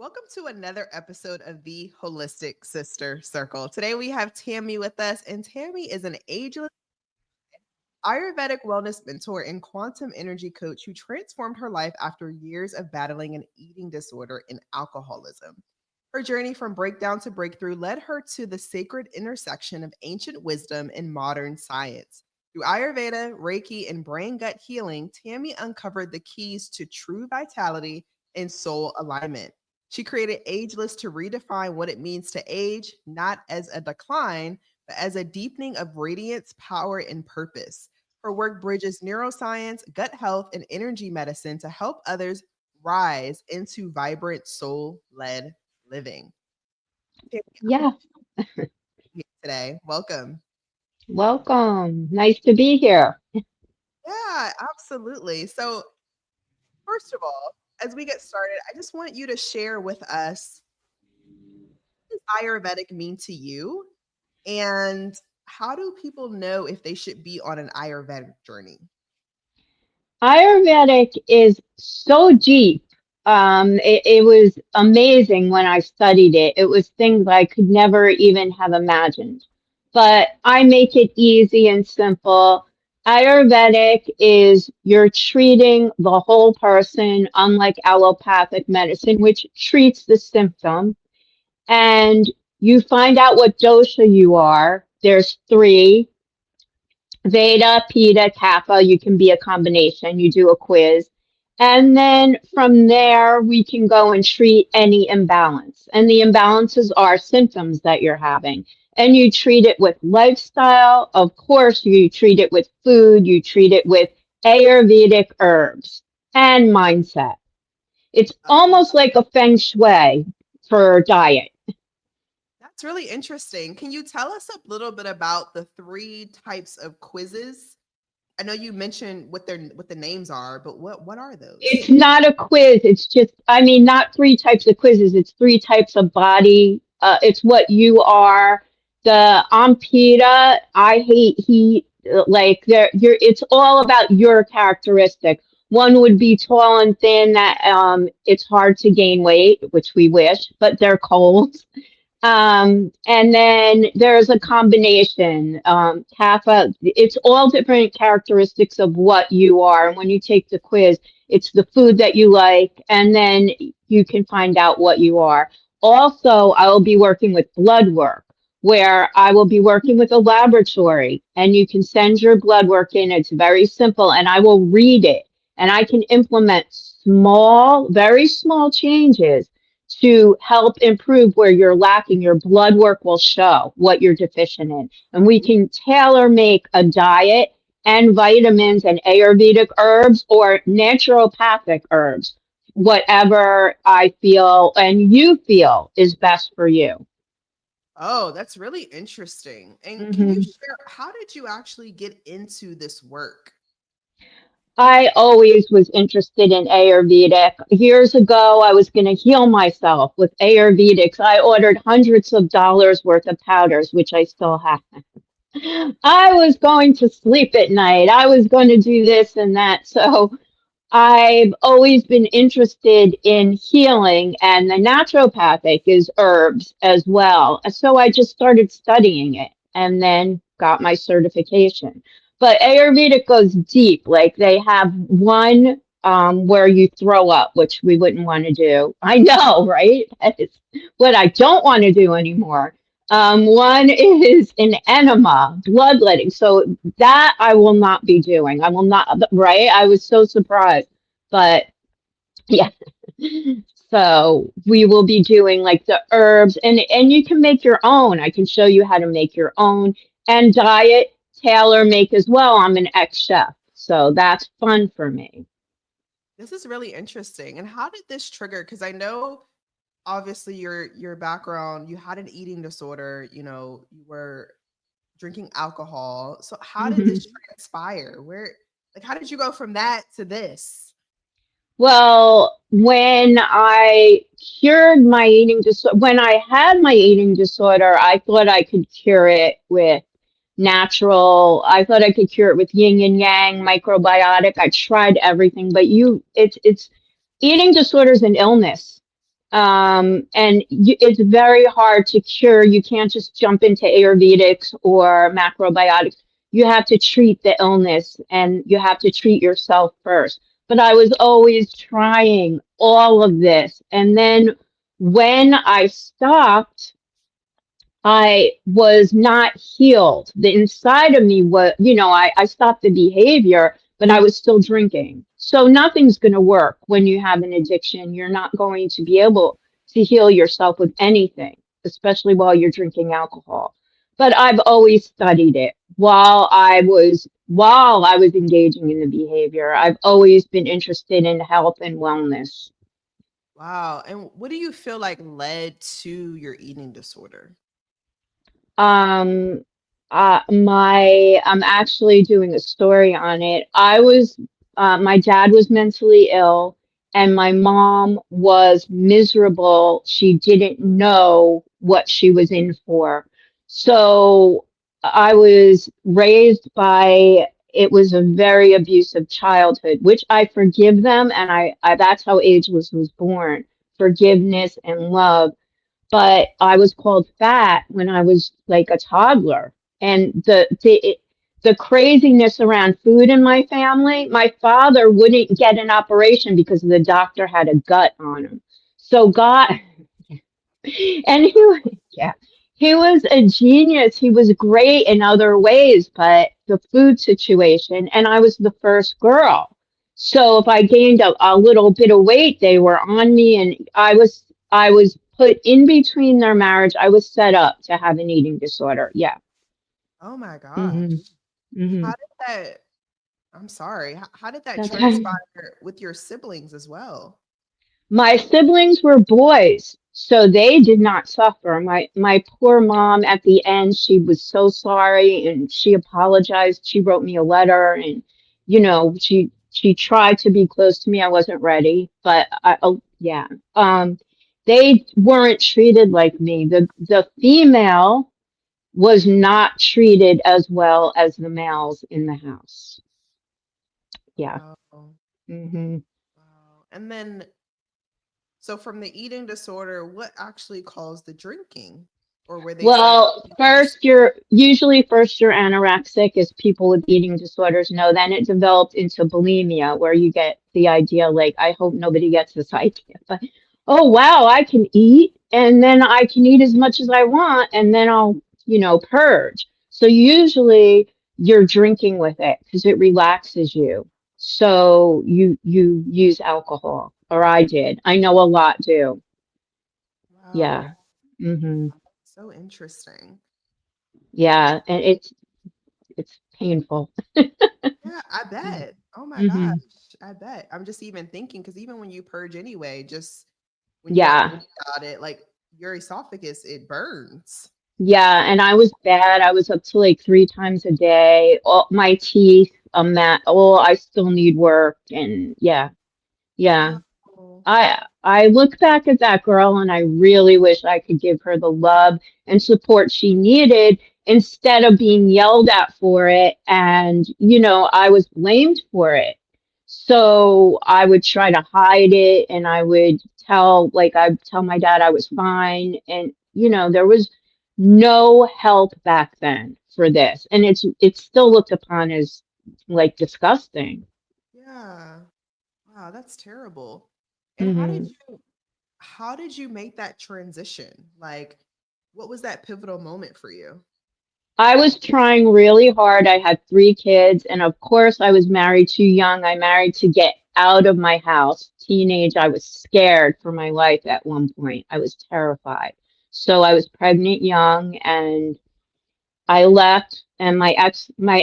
Welcome to another episode of the Holistic Sister Circle. Today we have Tami with us, and Tami is an ageless Ayurvedic wellness mentor and quantum energy coach who transformed her life after years of battling an eating disorder and alcoholism. Her journey from breakdown to breakthrough led her to the sacred intersection of ancient wisdom and modern science. Through Ayurveda, Reiki, and brain gut healing, Tami uncovered the keys to true vitality and soul alignment. She created Ageless to redefine what it means to age, not as a decline, but as a deepening of radiance, power, and purpose. Her work bridges neuroscience, gut health, and energy medicine to help others rise into vibrant soul led living. Yeah, Today, welcome. welcome. Nice to be here. Yeah, absolutely. So, first of all, as we get started, I just want you to share with us what does Ayurvedic mean to you, and how do people know if they should be on an Ayurvedic journey? Ayurvedic is so deep. It was amazing when I studied it. It was things I could never even have imagined. But I make it easy and simple. Ayurvedic is you're treating the whole person, unlike allopathic medicine, which treats the symptom. And you find out what dosha you are. There's three. Veda, Pitta, Kapha, you can be a combination. You do a quiz. And then from there, we can go and treat any imbalance. And the imbalances are symptoms that you're having. And you treat it with lifestyle. Of course, you treat it with food. You treat it with Ayurvedic herbs and mindset. It's almost like a feng shui for diet. That's really interesting. Can you tell us a little bit about the three types of quizzes? I know you mentioned what the names are, but what are those? It's not a quiz. It's just, I mean, not three types of quizzes. It's three types of body. It's what you are. The Ampita, I hate heat. Like there, you're. It's all about your characteristic. One would be tall and thin. That it's hard to gain weight, which we wish, but they're cold. And then there's a combination, kappa, it's all different characteristics of what you are. And when you take the quiz, it's the food that you like, and then you can find out what you are. Also, I will be working with blood work, where I will be working with a laboratory, and you can send your blood work in. It's very simple, and I will read it, and I can implement small, very small changes to help improve where you're lacking. Your blood work will show what you're deficient in. And we can tailor make a diet and vitamins and Ayurvedic herbs or naturopathic herbs, whatever I feel and you feel is best for you. Oh, that's really interesting. And can you Mhm. share how did you actually get into this work? I always was interested in Ayurvedic. Years ago, I was going to heal myself with Ayurvedics. I ordered hundreds of dollars worth of powders, which I still have. I was going to sleep at night. I was going to do this and that. So I've always been interested in healing, and the naturopathic is herbs as well. So I just started studying it and then got my certification. But Ayurvedic goes deep. Like they have one where you throw up, which we wouldn't want to do. I know, right? It's what I don't want to do anymore. One is an enema, bloodletting. So that I will not be doing. I will not, right? I was so surprised. But yeah. So we will be doing like the herbs, and you can make your own. I can show you how to make your own, and diet tailor make as well. I'm an ex-chef, so that's fun for me. This is really interesting. And how did this trigger? Because I know obviously your background, you had an eating disorder, you were drinking alcohol. So how did Mhm. this transpire? How did you go from that to this? Well, when I cured my eating disorder, when I had my eating disorder, I thought I could cure it with natural. I thought I could cure it with yin and yang, microbiotic. I tried everything, but it's eating disorders an illness. It's very hard to cure. You can't just jump into Ayurvedics or macrobiotics. You have to treat the illness and you have to treat yourself first. But I was always trying all of this. And then when I stopped, I was not healed. The inside of me was, I stopped the behavior, but I was still drinking. So nothing's going to work when you have an addiction. You're not going to be able to heal yourself with anything, especially while you're drinking alcohol. But I've always studied it while I was engaging in the behavior. I've always been interested in health and wellness. Wow. And what do you feel like led to your eating disorder? Um, I'm actually doing a story on it. My dad was mentally ill, and my mom was miserable. She didn't know what she was in for. So I was raised by, it was a very abusive childhood, which I forgive them, and I that's how Ageless was born, forgiveness and love. But I was called fat when I was like a toddler. And the craziness around food in my family, my father wouldn't get an operation because the doctor had a gut on him. So God, and yeah, he was a genius. He was great in other ways, but the food situation, and I was the first girl. So if I gained a little bit of weight, they were on me, and I was put in between their marriage. I was set up to have an eating disorder. Yeah. Oh my gosh. Hmm. Hmm. How did that, I'm sorry, how did that Okay. transpire with your siblings as well? My siblings were boys, so they did not suffer. My poor mom at the end, she was so sorry and she apologized. She wrote me a letter and she tried to be close to me. I wasn't ready, but yeah. Um they weren't treated like me. The female was not treated as well as the males in the house. Yeah. Wow. Hmm. Wow. And then, so from the eating disorder, what actually caused the drinking? Or were they saying Well, you were just, first you're anorexic, as people with eating disorders know. Then it developed into bulimia, where you get the idea, like, I hope nobody gets this idea, but oh wow, I can eat, and then I can eat as much as I want, and then I'll, purge. So usually you're drinking with it because it relaxes you. So you use alcohol, or I did. I know a lot do. wow, Yeah. Hmm. so interesting. Yeah, and it's painful. Yeah, I bet. Oh my gosh, Hmm. I bet. I'm just even thinking because even when you purge anyway, just when you're thinking Yeah. about it, like your esophagus, it burns. Yeah, and I was bad. I was up to like 3 times a day. All my teeth, I still need work. And yeah, yeah. Wow. I look back at that girl and I really wish I could give her the love and support she needed instead of being yelled at for it. And, I was blamed for it. So I would try to hide it and I'd tell my dad I was fine. And, there was no help back then for this. And it's still looked upon as like disgusting. Yeah. Wow, that's terrible. And Hmm. how did you make that transition? Like, what was that pivotal moment for you? I was trying really hard. I had 3 kids, and of course, I was married too young. I married to get out of my house. Teenage, I was scared for my life at one point. I was terrified. So I was pregnant young, and I left. And my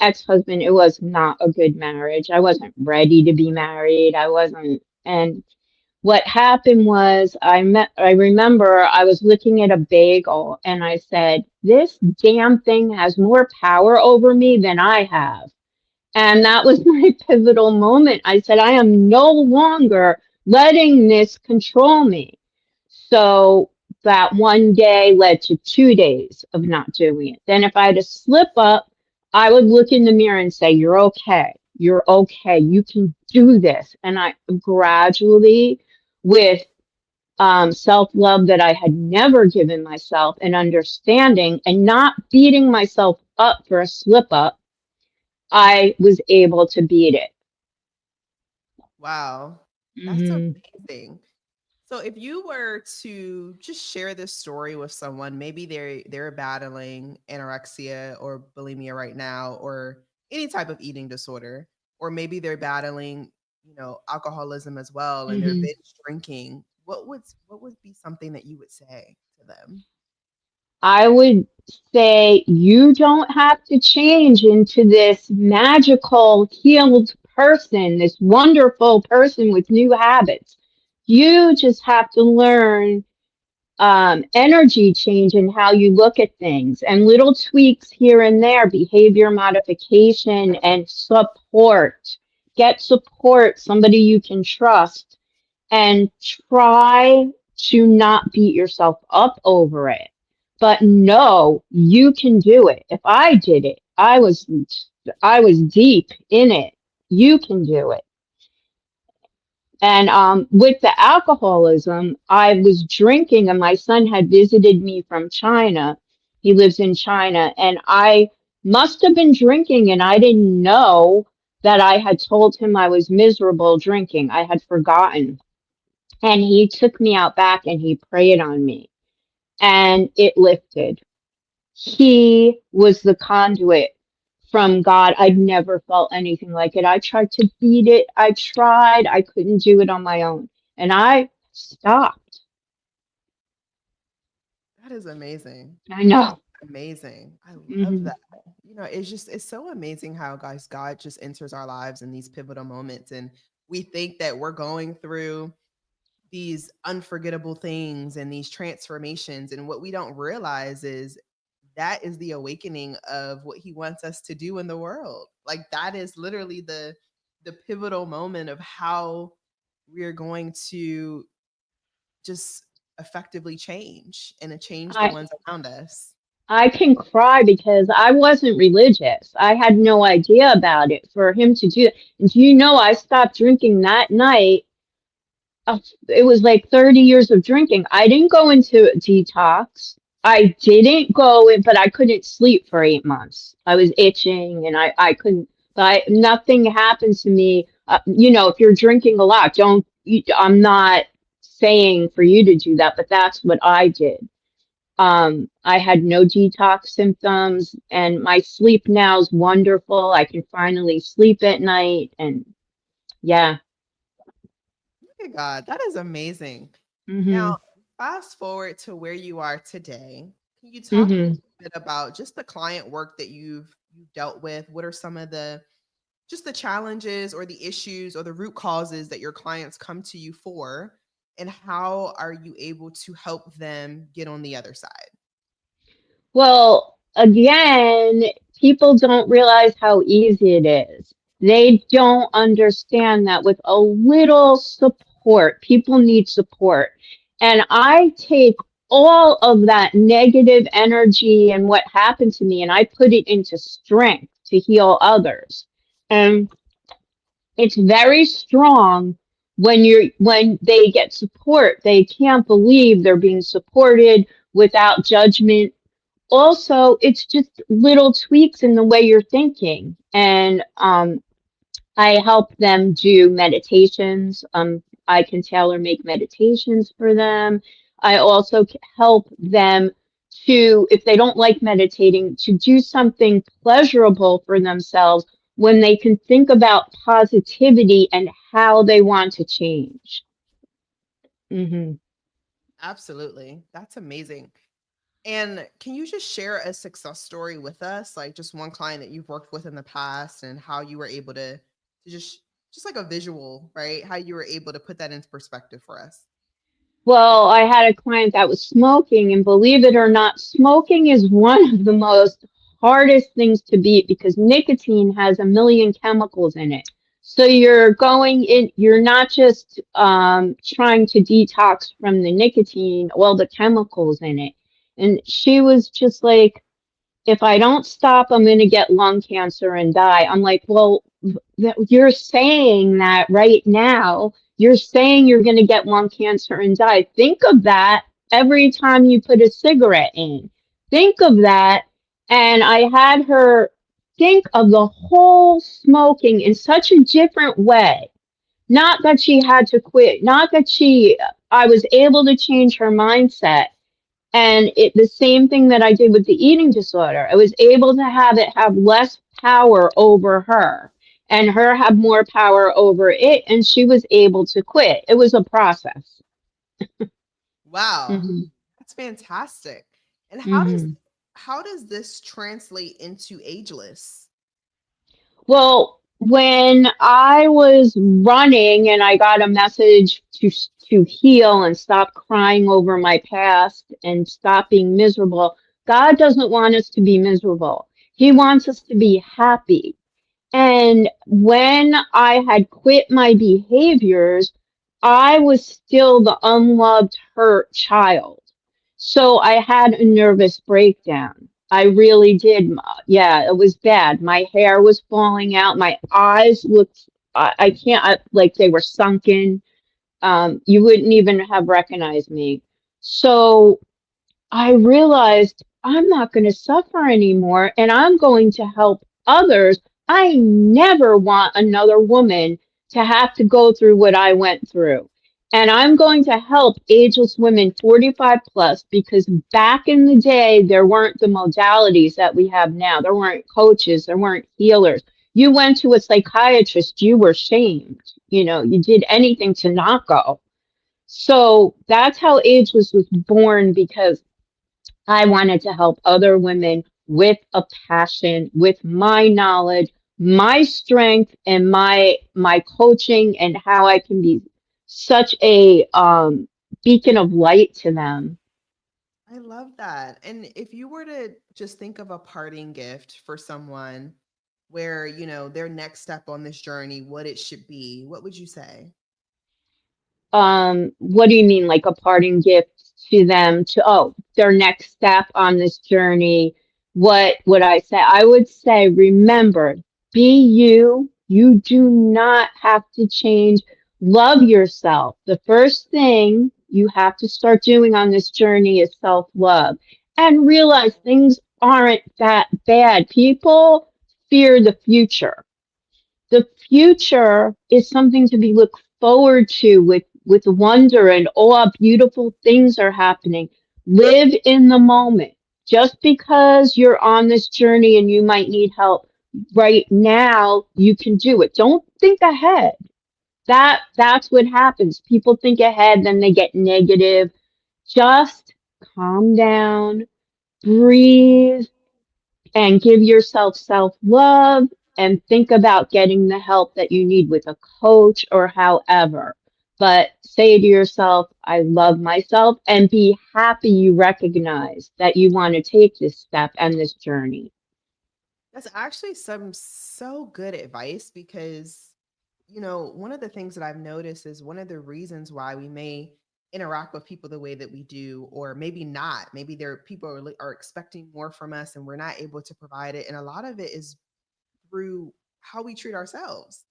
ex-husband, it was not a good marriage. I wasn't ready to be married. I wasn't, and what happened was I remember I was looking at a bagel and I said, this damn thing has more power over me than I have. And that was my pivotal moment. I said, I am no longer letting this control me. So that one day led to 2 days of not doing it. Then if I had to slip up, I would look in the mirror and say, you're okay. You're okay. You can do this. And I gradually, with self-love that I had never given myself, and understanding and not beating myself up for a slip up, I was able to beat it. Wow. That's Hmm. amazing. So if you were to just share this story with someone, maybe they're battling anorexia or bulimia right now, or any type of eating disorder, or maybe they're battling, alcoholism as well, and they're Hmm. binge drinking, what would be something that you would say to them? I would say you don't have to change into this magical, healed person, this wonderful person with new habits. You just have to learn energy change in how you look at things, and little tweaks here and there, behavior modification and support. Get support, somebody you can trust, and try to not beat yourself up over it. But no, you can do it. If I did it, I was deep in it. You can do it. And with the alcoholism, I was drinking, and my son had visited me from China. He lives in China, and I must have been drinking, and I didn't know that I had told him I was miserable drinking. I had forgotten. And he took me out back and he prayed on me, and it lifted. He was the conduit from God. I'd never felt anything like it. I tried to beat it. I tried. I couldn't do it on my own. And I stopped. That is amazing. I That is know. amazing. I love Hmm. that. It's so amazing how, guys, God just enters our lives in these pivotal moments, and we think that we're going through these unforgettable things and these transformations, and what we don't realize is that is the awakening of what he wants us to do in the world. Like, that is literally the pivotal moment of how we're going to just effectively change and to change the I ones around us. I can cry because I wasn't religious. I had no idea about it for him to do it. And do you know I stopped drinking that night? uh, it was like 30 years of drinking. I didn't go into detox. I didn't go in, but I couldn't sleep for 8 months. I was itching and I couldn't, nothing happened to me. If you're drinking a lot, I'm not saying for you to do that, but that's what I did. I had no detox symptoms, and my sleep now is wonderful. I can finally sleep at night, and yeah. Look at God. That is amazing. Now, Hmm. fast forward to where you are today. Can you talk a Hmm. little bit about just the client work that you've dealt with? What are some of the just the challenges or the issues or the root causes that your clients come to you for? And how are you able to help them get on the other side? Well, again, people don't realize how easy it is. They don't understand that with a little support, people need support. And I take all of that negative energy and what happened to me, and I put it into strength to heal others. And it's very strong when they get support. They can't believe they're being supported without judgment. Also, it's just little tweaks in the way you're thinking. And I help them do meditations. I can tailor make meditations for them. I also help them to, if they don't like meditating, to do something pleasurable for themselves when they can think about positivity and how they want to change. Hmm. Absolutely. That's amazing. And can you just share a success story with us, like just one client that you've worked with in the past and how you were able to just like a visual, right? How you were able to put that into perspective for us. Well, I had a client that was smoking, and believe it or not, smoking is one of the most hardest things to beat because nicotine has a million chemicals in it. So you're going in, you're not just trying to detox from the nicotine, all the chemicals in it. And she was just like, if I don't stop, I'm going to get lung cancer and die. I'm like, well, you're saying that right now. You're saying you're going to get lung cancer and die. Think of that every time you put a cigarette in. Think of that. And I had her think of the whole smoking in such a different way. Not that she had to quit, not that I was able to change her mindset. And the same thing that I did with the eating disorder, I was able to have it have less power over her and her have more power over it. And she was able to quit. It was a process. Wow. Hmm. That's fantastic. And Hmm. how does this translate into ageless? Well, when I was running and I got a message to heal and stop crying over my past and stop being miserable, God doesn't want us to be miserable. He wants us to be happy. And when I had quit my behaviors, I was still the unloved, hurt child. So I had a nervous breakdown. I really did. Yeah, it was bad. My hair was falling out. My eyes looked, I can't, like they were sunken. You wouldn't even have recognized me. So I realized I'm not going to suffer anymore and I'm going to help others. I never want another woman to have to go through what I went through. And I'm going to help ageless women 45 plus because back in the day, there weren't the modalities that we have now. There weren't coaches, there weren't healers. You went to a psychiatrist, you were shamed. You know, you did anything to not go. So that's how Ageless was born because I wanted to help other women with a passion, with my knowledge, my strength, and my coaching, and how I can be such a beacon of light to them. I love that. And if you were to just think of a parting gift for someone where, their next step on this journey, what it should be, what would you say? What do you mean, like a parting gift to them to, oh, their next step on this journey? What would I say? I would say, remember, be you. You do not have to change. Love yourself. The first thing you have to start doing on this journey is self-love and realize things aren't that bad. People fear the future. The future is something to be looked forward to with wonder and awe. Beautiful things are happening. Live in the moment. Just because you're on this journey and you might need help right now, you can do it. Don't think ahead. That's what happens. People think ahead, then they get negative. Just calm down, breathe, and give yourself self love and think about getting the help that you need with a coach or however. But say to yourself, I love myself, and be happy you recognize that you want to take this step and this journey. That's actually some so good advice because, one of the things that I've noticed is one of the reasons why we may interact with people the way that we do, or maybe not. Maybe there people are expecting more from us and we're not able to provide it. And a lot of it is through how we treat ourselves.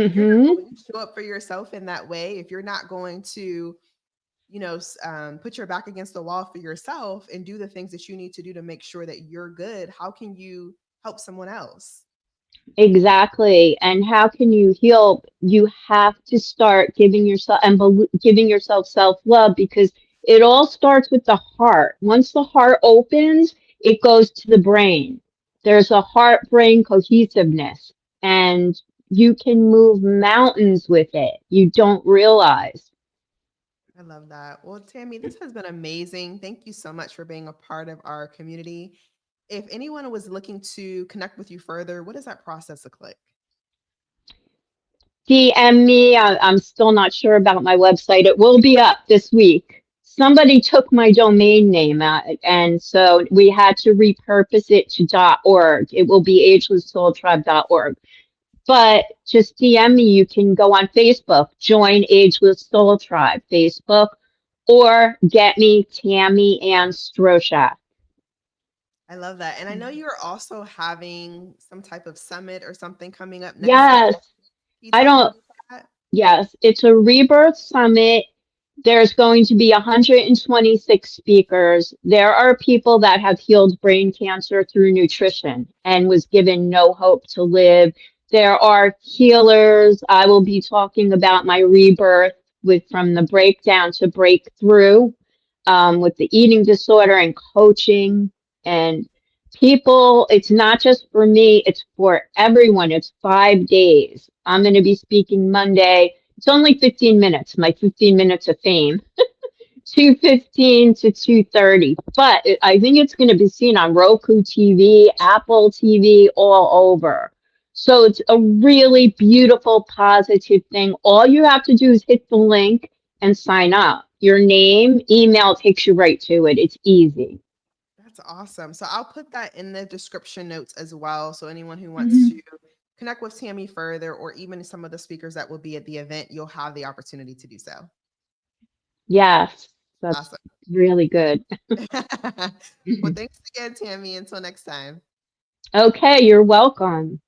If you're not Mm-hmm. going to show up for yourself in that way, if you're not going to, put your back against the wall for yourself and do the things that you need to do to make sure that you're good, how can you help someone else? Exactly. And how can you heal? You have to start giving yourself and giving yourself self-love because it all starts with the heart. Once the heart opens, it goes to the brain. There's a heart-brain cohesiveness, and you can move mountains with it. You don't realize. I love that. Well, Tammy, this has been amazing. Thank you so much for being a part of our community. If anyone was looking to connect with you further, what does that process look like? DM me. I'm still not sure about my website. It will be up this week. Somebody took my domain name, and so we had to repurpose it to .org. It will be agelesssoultribe.org. But just DM me. You can go on Facebook, join Ageless Soul Tribe Facebook, or get me Tami Anne Strochak. I love that. And I know you're also having some type of summit or something coming up next month. Yes, Can you I tell me don't. about that? Yes, it's a rebirth summit. There's going to be 126 speakers. There are people that have healed brain cancer through nutrition and was given no hope to live. There are healers. I will be talking about my rebirth with from the breakdown to breakthrough, with the eating disorder and coaching and people. It's not just for me, it's for everyone. It's 5 days. I'm going to be speaking Monday. It's only 15 minutes, my 15 minutes of fame, 2:15 to 2:30. But I think it's going to be seen on Roku TV, Apple TV, all over. So it's a really beautiful, positive thing. All you have to do is hit the link and sign up. Your name, email takes you right to it. It's easy. That's awesome. So I'll put that in the description notes as well. So anyone who wants to Mhm. connect with Tami further, or even some of the speakers that will be at the event, you'll have the opportunity to do so. Yes, that's Awesome. really good. Well, thanks again, Tami. Until next time. Okay, you're welcome.